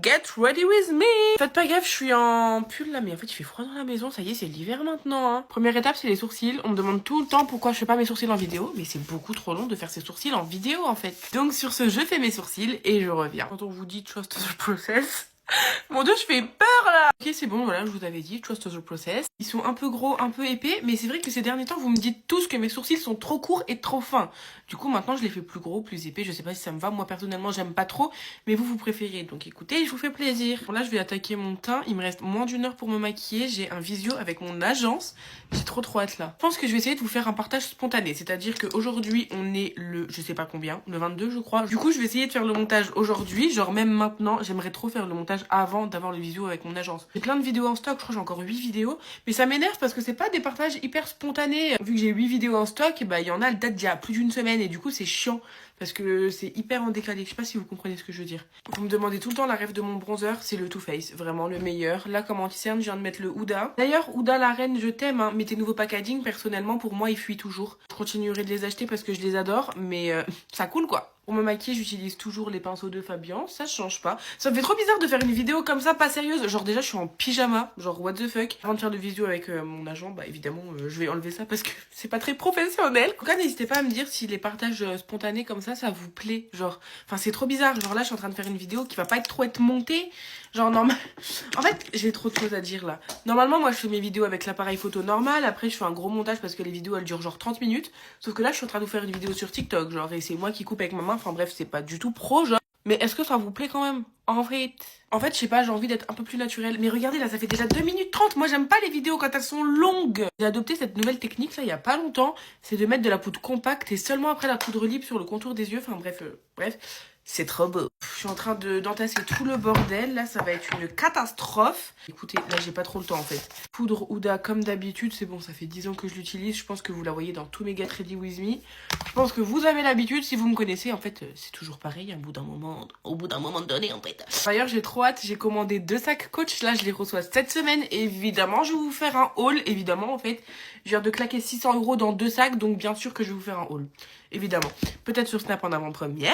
Get ready with me. Faites pas gaffe, je suis en pull là, mais en fait il fait froid dans la maison, ça y est, c'est l'hiver maintenant. Hein. Première étape, c'est les sourcils. On me demande tout le temps pourquoi je fais pas mes sourcils en vidéo, mais c'est beaucoup trop long de faire ses sourcils en vidéo en fait. Donc sur ce, je fais mes sourcils et je reviens. Quand on vous dit trust the process... Mon dieu, je fais peur là. Ok, c'est bon, voilà, je vous avais dit, trust the process. Ils sont un peu gros, un peu épais, mais c'est vrai que ces derniers temps, vous me dites tous que mes sourcils sont trop courts et trop fins. Du coup, maintenant, je les fais plus gros, plus épais. Je sais pas si ça me va. Moi, personnellement, j'aime pas trop, mais vous préférez. Donc écoutez, je vous fais plaisir. Bon, là, je vais attaquer mon teint. Il me reste moins d'une heure pour me maquiller. J'ai un visio avec mon agence. J'ai trop hâte là. Je pense que je vais essayer de vous faire un partage spontané. C'est-à-dire qu'aujourd'hui, on est le, je sais pas combien, le 22, je crois. Du coup, je vais essayer de faire le montage aujourd'hui. Genre, même maintenant, j'aimerais trop faire le montage avant d'avoir le visio avec mon agence. J'ai plein de vidéos en stock, je crois que j'ai encore 8 vidéos, mais ça m'énerve parce que c'est pas des partages hyper spontanés. Vu que j'ai 8 vidéos en stock, bah il y en a, elles datent d'il y a plus d'une semaine et du coup c'est chiant parce que c'est hyper en décalé. Je sais pas si vous comprenez ce que je veux dire. Vous me demandez tout le temps la ref de mon bronzer, c'est le Too Faced, vraiment le meilleur. Là comme anti-cerne, je viens de mettre le Huda. D'ailleurs, Huda la reine, je t'aime, hein. Mais tes nouveaux packaging, personnellement pour moi, ils fuient toujours. Je continuerai de les acheter parce que je les adore, mais ça coule quoi. Pour me maquiller, j'utilise toujours les pinceaux de Fabien, ça change pas. Ça me fait trop bizarre de faire une vidéo comme ça, pas sérieuse. Genre déjà, je suis en pyjama, genre what the fuck. Avant de faire de visio avec mon agent, bah évidemment, je vais enlever ça parce que c'est pas très professionnel. En tout cas, n'hésitez pas à me dire si les partages spontanés comme ça vous plaît. Genre, enfin c'est trop bizarre. Genre là, je suis en train de faire une vidéo qui va pas être trop être montée. Genre normal. En fait, j'ai trop de choses à dire là. Normalement, moi, je fais mes vidéos avec l'appareil photo normal. Après, je fais un gros montage parce que les vidéos, elles durent genre 30 minutes. Sauf que là, je suis en train de vous faire une vidéo sur TikTok, genre, et c'est moi qui coupe avec ma main. Enfin bref, c'est pas du tout pro, genre. Mais est-ce que ça vous plaît quand même? En fait, je sais pas, j'ai envie d'être un peu plus naturelle. Mais regardez, là, ça fait déjà 2 minutes 30. Moi, j'aime pas les vidéos quand elles sont longues. J'ai adopté cette nouvelle technique, là, il y a pas longtemps. C'est de mettre de la poudre compacte et seulement après la poudre libre sur le contour des yeux. Enfin bref. C'est trop beau. Je suis en train d'entasser tout le bordel. Là, ça va être une catastrophe. Écoutez, là, j'ai pas trop le temps, en fait. Poudre Huda, comme d'habitude. C'est bon, ça fait 10 ans que je l'utilise. Je pense que vous la voyez dans tous mes Get Ready With Me. Je pense que vous avez l'habitude. Si vous me connaissez, en fait, c'est toujours pareil. Au bout d'un moment donné, en fait. D'ailleurs, j'ai trop hâte. J'ai commandé 2 sacs Coach. Là, je les reçois cette semaine. Évidemment, je vais vous faire un haul. Évidemment, en fait, je viens de claquer 600 € dans 2 sacs. Donc, bien sûr que je vais vous faire un haul. Évidemment. Peut-être sur Snap en avant-première.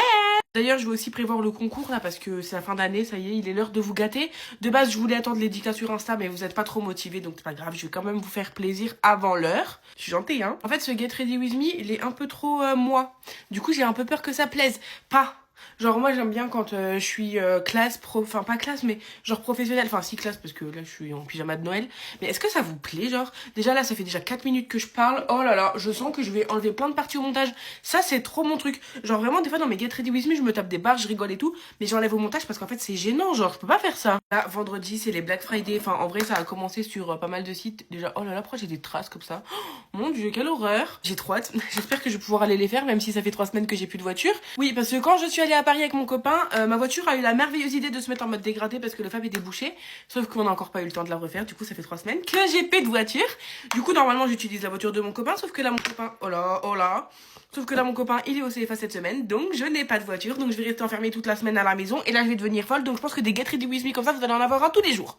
D'ailleurs, je vais aussi prévoir le concours là parce que c'est la fin d'année, ça y est, il est l'heure de vous gâter. De base, je voulais attendre les dictats sur Insta, mais vous êtes pas trop motivés, donc c'est pas grave, je vais quand même vous faire plaisir avant l'heure. Je suis gentille, hein. En fait, ce Get Ready With Me, il est un peu trop moi. Du coup, j'ai un peu peur que ça plaise. Pas. Genre, moi, j'aime bien quand je suis classe, enfin pas classe, mais genre professionnelle. Enfin, si classe, parce que là, je suis en pyjama de Noël. Mais est-ce que ça vous plaît, genre? Déjà, là, ça fait déjà 4 minutes que je parle. Oh là là, je sens que je vais enlever plein de parties au montage. Ça, c'est trop mon truc. Genre, vraiment, des fois, dans mes Get Ready With Me, je me tape des barres, je rigole et tout. Mais j'enlève au montage parce qu'en fait, c'est gênant. Genre, je peux pas faire ça. Là, vendredi, c'est les Black Friday. Enfin, en vrai, ça a commencé sur pas mal de sites. Déjà, oh là là, pourquoi j'ai des traces comme ça? Oh, mon dieu, quelle horreur. J'ai trop hâte. J'espère que je vais pouvoir aller les faire, même si ça fait 3 semaines que j'ai plus de voiture. Oui, parce que quand je suis allée à Paris avec mon copain, ma voiture a eu la merveilleuse idée de se mettre en mode dégradé parce que le Fab était bouché. Sauf qu'on n'a encore pas eu le temps de la refaire. Du coup, ça fait 3 semaines que j'ai plus de voiture. Du coup, normalement, j'utilise la voiture de mon copain. Sauf que là, mon copain, oh là. Sauf que là, mon copain, il est au CFA cette semaine. Donc, je n'ai pas de voiture. Donc, je vais rester enfermée toute la semaine à la maison. Et là, je vais devenir folle. Donc, je pense que des Get Ready With Me comme ça, vous allez en avoir un tous les jours.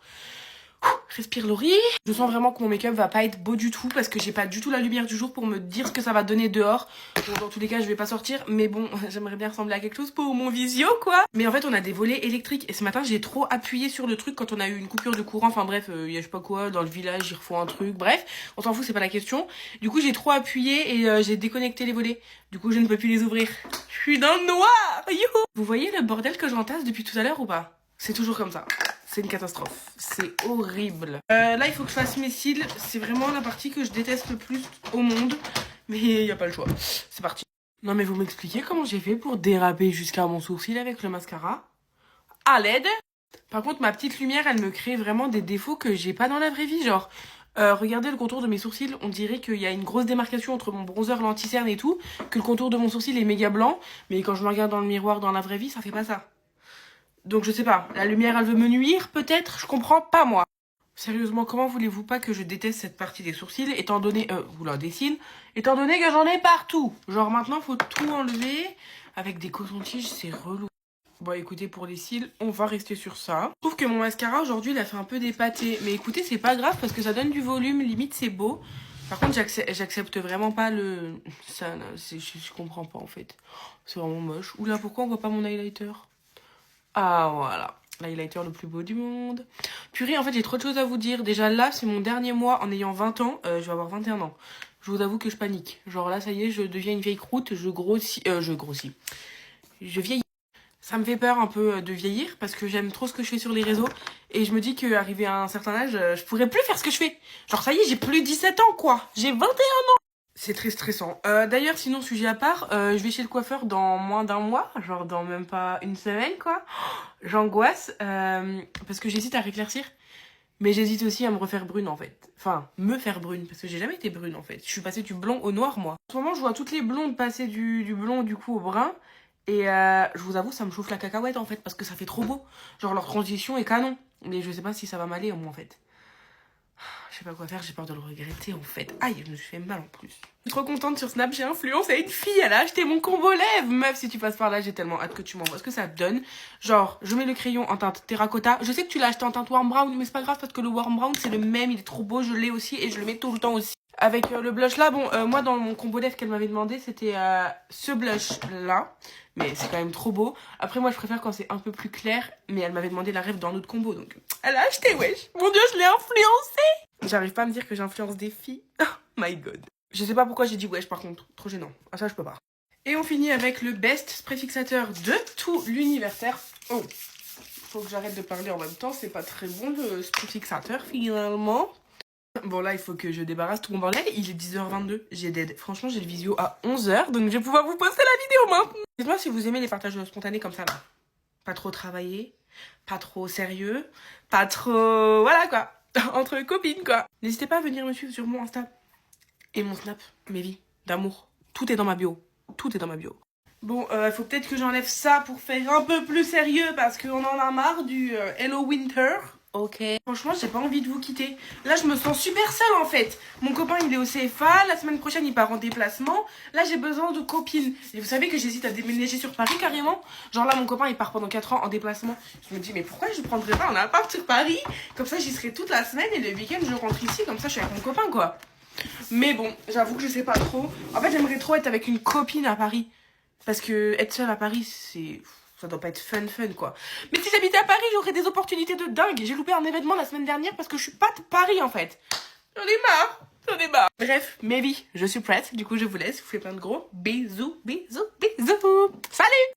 Respire Laurie. Je sens vraiment que mon make-up va pas être beau du tout parce que j'ai pas du tout la lumière du jour pour me dire ce que ça va donner dehors. Bon, dans tous les cas, je vais pas sortir, mais bon, j'aimerais bien ressembler à quelque chose pour mon visio, quoi. Mais en fait, on a des volets électriques et ce matin, j'ai trop appuyé sur le truc quand on a eu une coupure de courant. Enfin bref, y a je sais pas quoi, dans le village, ils refont un truc. Bref, on s'en fout, c'est pas la question. Du coup, j'ai trop appuyé et j'ai déconnecté les volets. Du coup, je ne peux plus les ouvrir. Je suis dans le noir. Youhou. Vous voyez le bordel que j'entasse depuis tout à l'heure ou pas? C'est toujours comme ça. C'est une catastrophe. C'est horrible. Là, il faut que je fasse mes cils. C'est vraiment la partie que je déteste le plus au monde. Mais il n'y a pas le choix. C'est parti. Non, mais vous m'expliquez comment j'ai fait pour déraper jusqu'à mon sourcil avec le mascara? À l'aide. Par contre, ma petite lumière, elle me crée vraiment des défauts que j'ai pas dans la vraie vie. Genre, regardez le contour de mes sourcils. On dirait qu'il y a une grosse démarcation entre mon bronzer, l'anti-cerne et tout. Que le contour de mon sourcil est méga blanc. Mais quand je me regarde dans le miroir dans la vraie vie, ça fait pas ça. Donc je sais pas, la lumière elle veut me nuire peut-être, je comprends pas moi. Sérieusement, comment voulez-vous pas que je déteste cette partie des sourcils étant donné, des cils, étant donné que j'en ai partout. Genre maintenant faut tout enlever avec des cotons-tiges, c'est relou. Bon écoutez, pour les cils, on va rester sur ça. Je trouve que mon mascara aujourd'hui il a fait un peu dépaté. Mais écoutez, c'est pas grave parce que ça donne du volume, limite c'est beau. Par contre j'accepte vraiment pas le... ça, je comprends pas en fait. C'est vraiment moche. Oula, pourquoi on voit pas mon highlighter? Ah voilà. L'highlighter le plus beau du monde. Purée, en fait, j'ai trop de choses à vous dire. Déjà, là, c'est mon dernier mois en ayant 20 ans. Je vais avoir 21 ans. Je vous avoue que je panique. Genre là, ça y est, je deviens une vieille croûte. Je grossis. Je vieillis. Ça me fait peur un peu de vieillir parce que j'aime trop ce que je fais sur les réseaux. Et je me dis qu'arrivé à un certain âge, je pourrais plus faire ce que je fais. Genre, ça y est, j'ai plus 17 ans, quoi. J'ai 21 ans. C'est très stressant. D'ailleurs, sinon, sujet à part, je vais chez le coiffeur dans moins d'un mois. Genre dans même pas une semaine, quoi. J'angoisse parce que j'hésite à réclaircir. Mais j'hésite aussi à me refaire brune, en fait. Enfin, me faire brune, parce que j'ai jamais été brune, en fait. Je suis passée du blond au noir, moi. En ce moment, je vois toutes les blondes passer du blond, du coup, au brun. Et je vous avoue, ça me chauffe la cacahuète, en fait, parce que ça fait trop beau. Genre, leur transition est canon. Mais je sais pas si ça va m'aller, moi, en fait. Je sais pas quoi faire, j'ai peur de le regretter, en fait. Aïe, je me suis fait mal, en plus. Je suis trop contente, sur Snap, j'ai influencé une fille, elle a acheté mon combo lèvres. Meuf, si tu passes par là, j'ai tellement hâte que tu m'envoies ce que ça te donne. Genre, je mets le crayon en teinte terracotta. Je sais que tu l'as acheté en teinte warm brown, mais c'est pas grave, parce que le warm brown, c'est le même, il est trop beau, je l'ai aussi, et je le mets tout le temps aussi. Avec le blush là, bon, moi dans mon combo lèvres qu'elle m'avait demandé, c'était ce blush là. Mais c'est quand même trop beau. Après, moi, je préfère quand c'est un peu plus clair. Mais elle m'avait demandé la rêve dans un autre combo. Donc, elle a acheté, wesh. Mon Dieu, je l'ai influencée. J'arrive pas à me dire que j'influence des filles. Oh my god. Je sais pas pourquoi j'ai dit wesh, par contre. Trop gênant. Ah, ça, je peux pas. Et on finit avec le best spray fixateur de tout l'universaire. Oh, faut que j'arrête de parler en même temps. C'est pas très bon, le spray fixateur, finalement. Bon, là, il faut que je débarrasse tout mon bordel. Il est 10h22. J'ai dead. Franchement, j'ai le visio à 11h. Donc, je vais pouvoir vous poster la vidéo maintenant. Dites-moi si vous aimez les partages spontanés comme ça, là. Pas trop travaillé. Pas trop sérieux. Pas trop... Voilà, quoi. Entre copines, quoi. N'hésitez pas à venir me suivre sur mon Insta. Et mon Snap. Mes vies d'amour. Tout est dans ma bio. Tout est dans ma bio. Bon, faut peut-être que j'enlève ça pour faire un peu plus sérieux. Parce qu'on en a marre du Hello Winter. Ok. Franchement, j'ai pas envie de vous quitter. Là, je me sens super seule en fait. Mon copain, il est au CFA. La semaine prochaine, il part en déplacement. Là, j'ai besoin de copines. Et vous savez que j'hésite à déménager sur Paris carrément. Genre là, mon copain, il part pendant 4 ans en déplacement. Je me dis, mais pourquoi je prendrais pas un appart sur Paris? Comme ça, j'y serai toute la semaine et le week-end, je rentre ici. Comme ça, je suis avec mon copain, quoi. Mais bon, j'avoue que je sais pas trop. En fait, j'aimerais trop être avec une copine à Paris. Parce que être seule à Paris, c'est... Ça doit pas être fun quoi. Mais si j'habitais à Paris, j'aurais des opportunités de dingue. J'ai loupé un événement la semaine dernière parce que je suis pas de Paris en fait. J'en ai marre. J'en ai marre. Bref, mes vies, je suis prête. Du coup, je vous laisse. Je vous fais plein de gros bisous, bisous, bisous. Salut!